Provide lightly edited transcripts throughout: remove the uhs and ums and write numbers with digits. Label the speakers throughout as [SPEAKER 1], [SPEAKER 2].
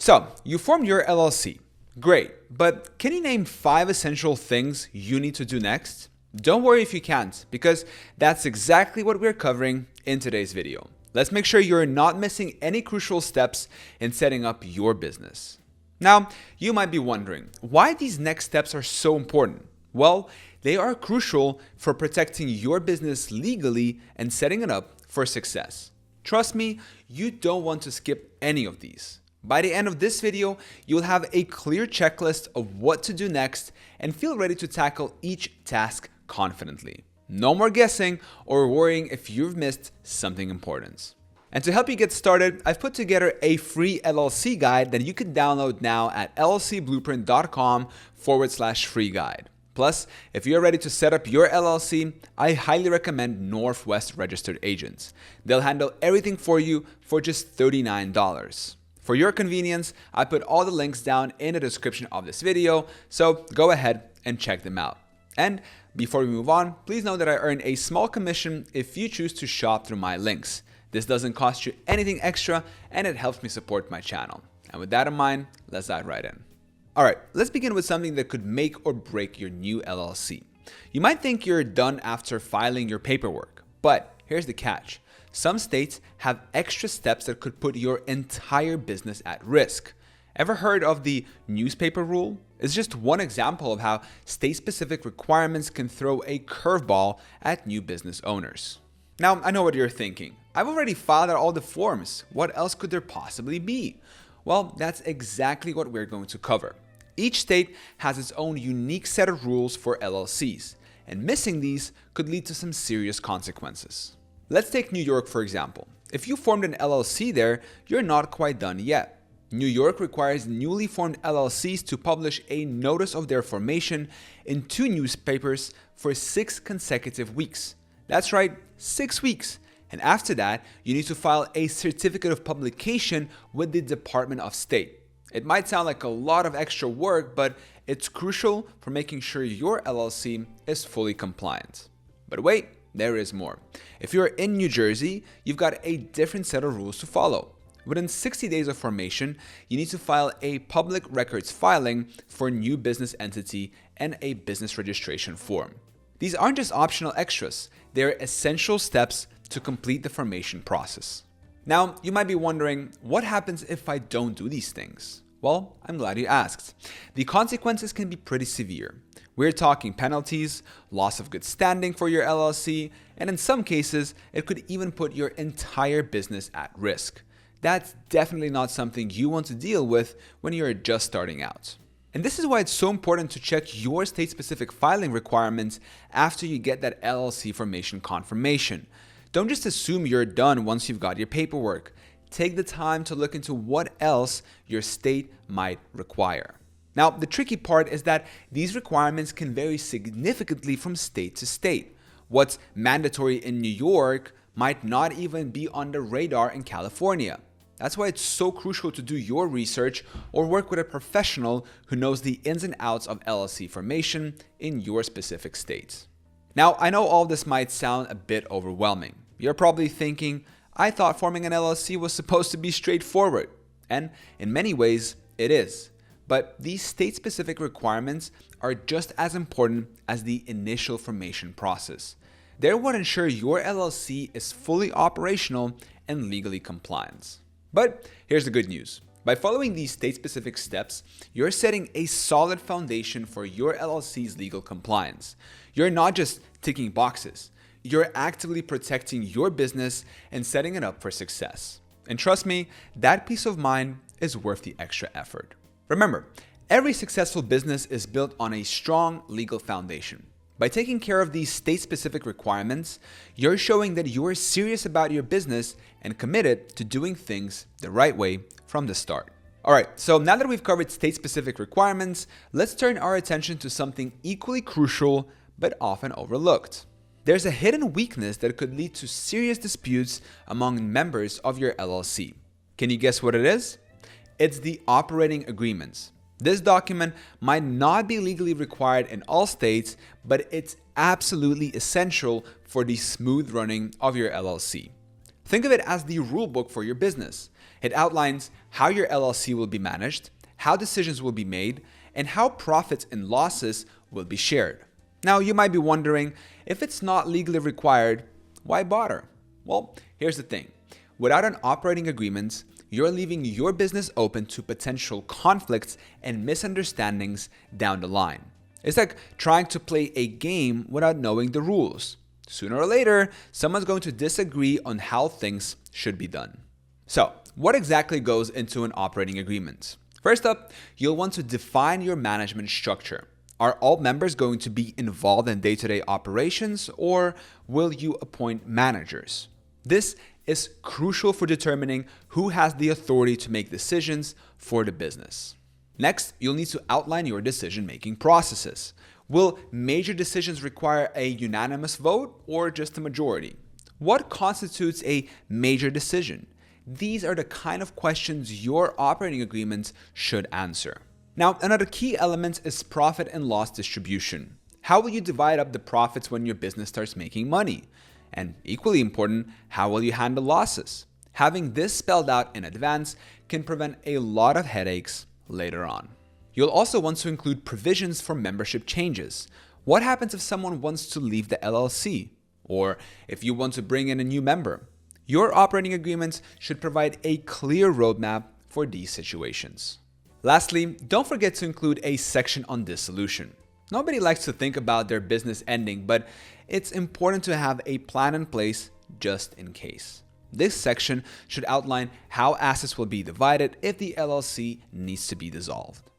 [SPEAKER 1] So, you formed your LLC. Great, but can you name 5 essential things you need to do next? Don't worry if you can't, because that's exactly what we're covering in today's video. Let's make sure you're not missing any crucial steps in setting up your business. Now, you might be wondering why these next steps are so important. Well, they are crucial for protecting your business legally and setting it up for success. Trust me, you don't want to skip any of these. By the end of this video, you'll have a clear checklist of what to do next and feel ready to tackle each task confidently. No more guessing or worrying if you've missed something important. And to help you get started, I've put together a free LLC guide that you can download now at llcblueprint.com/free guide. Plus, if you're ready to set up your LLC, I highly recommend Northwest Registered Agents. They'll handle everything for you for just $39. For your convenience, I put all the links down in the description of this video, so go ahead and check them out. And before we move on, please know that I earn a small commission if you choose to shop through my links. This doesn't cost you anything extra, and it helps me support my channel. And with that in mind, let's dive right in. Alright, let's begin with something that could make or break your new LLC. You might think you're done after filing your paperwork, but here's the catch. Some states have extra steps that could put your entire business at risk. Ever heard of the newspaper rule? It's just one example of how state-specific requirements can throw a curveball at new business owners. Now, I know what you're thinking. I've already filed out all the forms. What else could there possibly be? Well, that's exactly what we're going to cover. Each state has its own unique set of rules for LLCs, and missing these could lead to some serious consequences. Let's take New York for example. If you formed an LLC there, you're not quite done yet. New York requires newly formed LLCs to publish a notice of their formation in 2 newspapers for 6 consecutive weeks. That's right, 6 weeks. And after that, you need to file a certificate of publication with the Department of State. It might sound like a lot of extra work, but it's crucial for making sure your LLC is fully compliant. But wait, there is more. If you're in New Jersey, you've got a different set of rules to follow. Within 60 days of formation, you need to file a public records filing for a new business entity and a business registration form. These aren't just optional extras, they're essential steps to complete the formation process. Now, you might be wondering, what happens if I don't do these things? Well, I'm glad you asked. The consequences can be pretty severe. We're talking penalties, loss of good standing for your LLC, and in some cases, it could even put your entire business at risk. That's definitely not something you want to deal with when you're just starting out. And this is why it's so important to check your state-specific filing requirements after you get that LLC formation confirmation. Don't just assume you're done once you've got your paperwork. Take the time to look into what else your state might require. Now, the tricky part is that these requirements can vary significantly from state to state. What's mandatory in New York might not even be on the radar in California. That's why it's so crucial to do your research or work with a professional who knows the ins and outs of LLC formation in your specific state. Now, I know all this might sound a bit overwhelming. You're probably thinking, I thought forming an LLC was supposed to be straightforward. And in many ways, it is. But these state-specific requirements are just as important as the initial formation process. They're what ensure your LLC is fully operational and legally compliant. But here's the good news. By following these state-specific steps, you're setting a solid foundation for your LLC's legal compliance. You're not just ticking boxes. You're actively protecting your business and setting it up for success. And trust me, that peace of mind is worth the extra effort. Remember, every successful business is built on a strong legal foundation. By taking care of these state-specific requirements, you're showing that you're serious about your business and committed to doing things the right way from the start. Alright, so now that we've covered state-specific requirements, let's turn our attention to something equally crucial but often overlooked. There's a hidden weakness that could lead to serious disputes among members of your LLC. Can you guess what it is? It's the operating agreements. This document might not be legally required in all states, but it's absolutely essential for the smooth running of your LLC. Think of it as the rule book for your business. It outlines how your LLC will be managed, how decisions will be made, and how profits and losses will be shared. Now, you might be wondering, if it's not legally required, why bother? Well, here's the thing. Without an operating agreement, you're leaving your business open to potential conflicts and misunderstandings down the line. It's like trying to play a game without knowing the rules. Sooner or later, someone's going to disagree on how things should be done. So, what exactly goes into an operating agreement? First up, you'll want to define your management structure. Are all members going to be involved in day-to-day operations, or will you appoint managers? This is crucial for determining who has the authority to make decisions for the business. Next, you'll need to outline your decision-making processes. Will major decisions require a unanimous vote or just a majority? What constitutes a major decision? These are the kind of questions your operating agreement should answer. Now, another key element is profit and loss distribution. How will you divide up the profits when your business starts making money? And equally important, how will you handle losses? Having this spelled out in advance can prevent a lot of headaches later on. You'll also want to include provisions for membership changes. What happens if someone wants to leave the LLC? Or if you want to bring in a new member? Your operating agreements should provide a clear roadmap for these situations. Lastly, don't forget to include a section on dissolution. Nobody likes to think about their business ending, but it's important to have a plan in place just in case. This section should outline how assets will be divided if the LLC needs to be dissolved.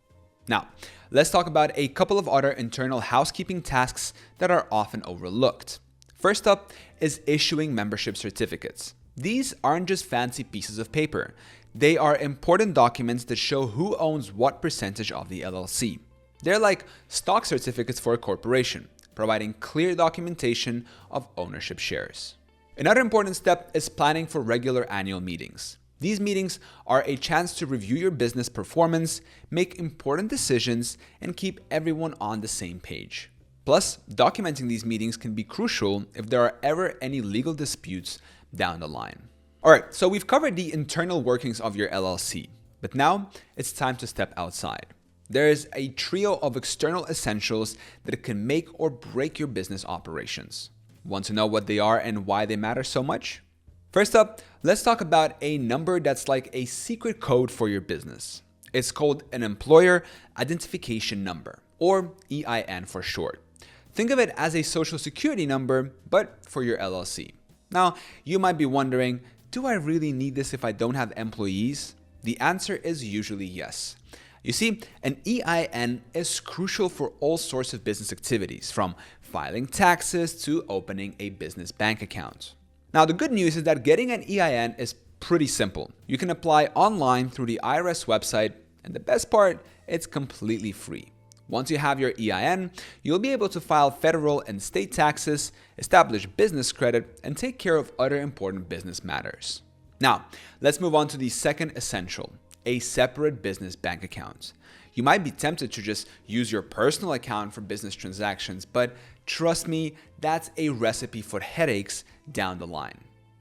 [SPEAKER 1] Now, let's talk about a couple of other internal housekeeping tasks that are often overlooked. First up is issuing membership certificates. These aren't just fancy pieces of paper. They are important documents that show who owns what percentage of the LLC. They're like stock certificates for a corporation, providing clear documentation of ownership shares. Another important step is planning for regular annual meetings. These meetings are a chance to review your business performance, make important decisions, and keep everyone on the same page. Plus, documenting these meetings can be crucial if there are ever any legal disputes down the line. Alright, so we've covered the internal workings of your LLC, but now it's time to step outside. There is a trio of external essentials that can make or break your business operations. Want to know what they are and why they matter so much? First up, let's talk about a number that's like a secret code for your business. It's called an Employer Identification Number, or EIN for short. Think of it as a social security number, but for your LLC. Now, you might be wondering, do I really need this if I don't have employees? The answer is usually yes. You see, an EIN is crucial for all sorts of business activities, from filing taxes to opening a business bank account. Now, the good news is that getting an EIN is pretty simple. You can apply online through the IRS website, and the best part, it's completely free. Once you have your EIN, you'll be able to file federal and state taxes, establish business credit, and take care of other important business matters. Now, let's move on to the second essential, a separate business bank account. You might be tempted to just use your personal account for business transactions, but trust me, that's a recipe for headaches down the line.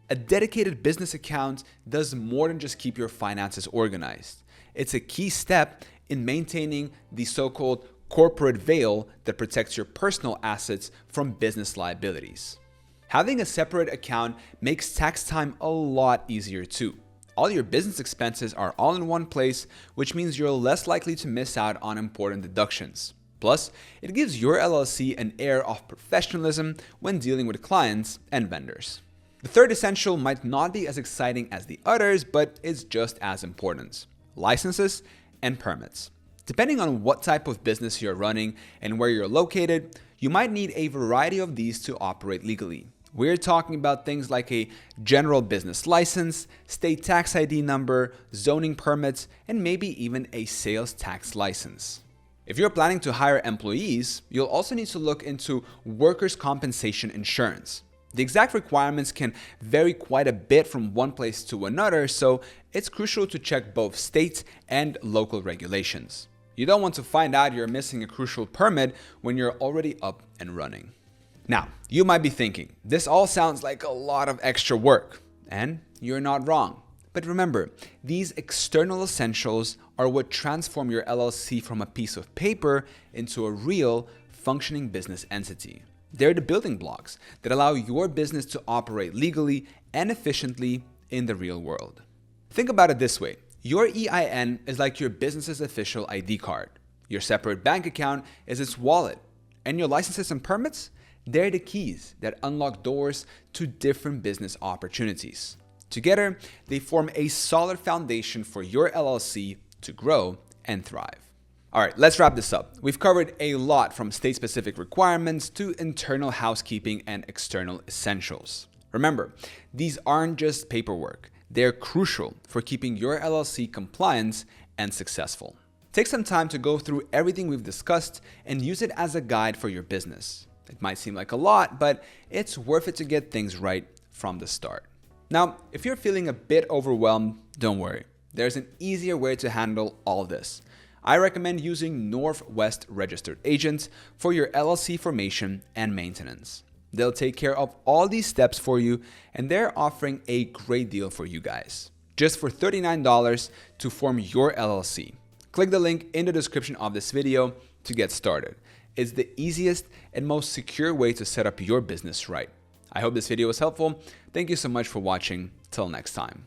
[SPEAKER 1] A dedicated business account does more than just keep your finances organized. It's a key step in maintaining the so-called corporate veil that protects your personal assets from business liabilities. Having a separate account makes tax time a lot easier too. All your business expenses are all in one place, which means you're less likely to miss out on important deductions. Plus, it gives your LLC an air of professionalism when dealing with clients and vendors. The third essential might not be as exciting as the others, but it's just as important: licenses and permits. Depending on what type of business you're running and where you're located, you might need a variety of these to operate legally. We're talking about things like a general business license, state tax ID number, zoning permits, and maybe even a sales tax license. If you're planning to hire employees, you'll also need to look into workers' compensation insurance. The exact requirements can vary quite a bit from one place to another, so it's crucial to check both state and local regulations. You don't want to find out you're missing a crucial permit when you're already up and running. Now, you might be thinking, this all sounds like a lot of extra work, and you're not wrong. But remember, these external essentials are what transform your LLC from a piece of paper into a real, functioning business entity. They're the building blocks that allow your business to operate legally and efficiently in the real world. Think about it this way. Your EIN is like your business's official ID card. Your separate bank account is its wallet. And your licenses and permits? They're the keys that unlock doors to different business opportunities. Together, they form a solid foundation for your LLC to grow and thrive. All right, let's wrap this up. We've covered a lot from state-specific requirements to internal housekeeping and external essentials. Remember, these aren't just paperwork. They're crucial for keeping your LLC compliant and successful. Take some time to go through everything we've discussed and use it as a guide for your business. It might seem like a lot, but it's worth it to get things right from the start. Now, if you're feeling a bit overwhelmed, don't worry. There's an easier way to handle all this. I recommend using Northwest Registered Agents for your LLC formation and maintenance. They'll take care of all these steps for you, and they're offering a great deal for you guys. Just for $39 to form your LLC. Click the link in the description of this video to get started. It's the easiest and most secure way to set up your business right. I hope this video was helpful. Thank you so much for watching. Till next time.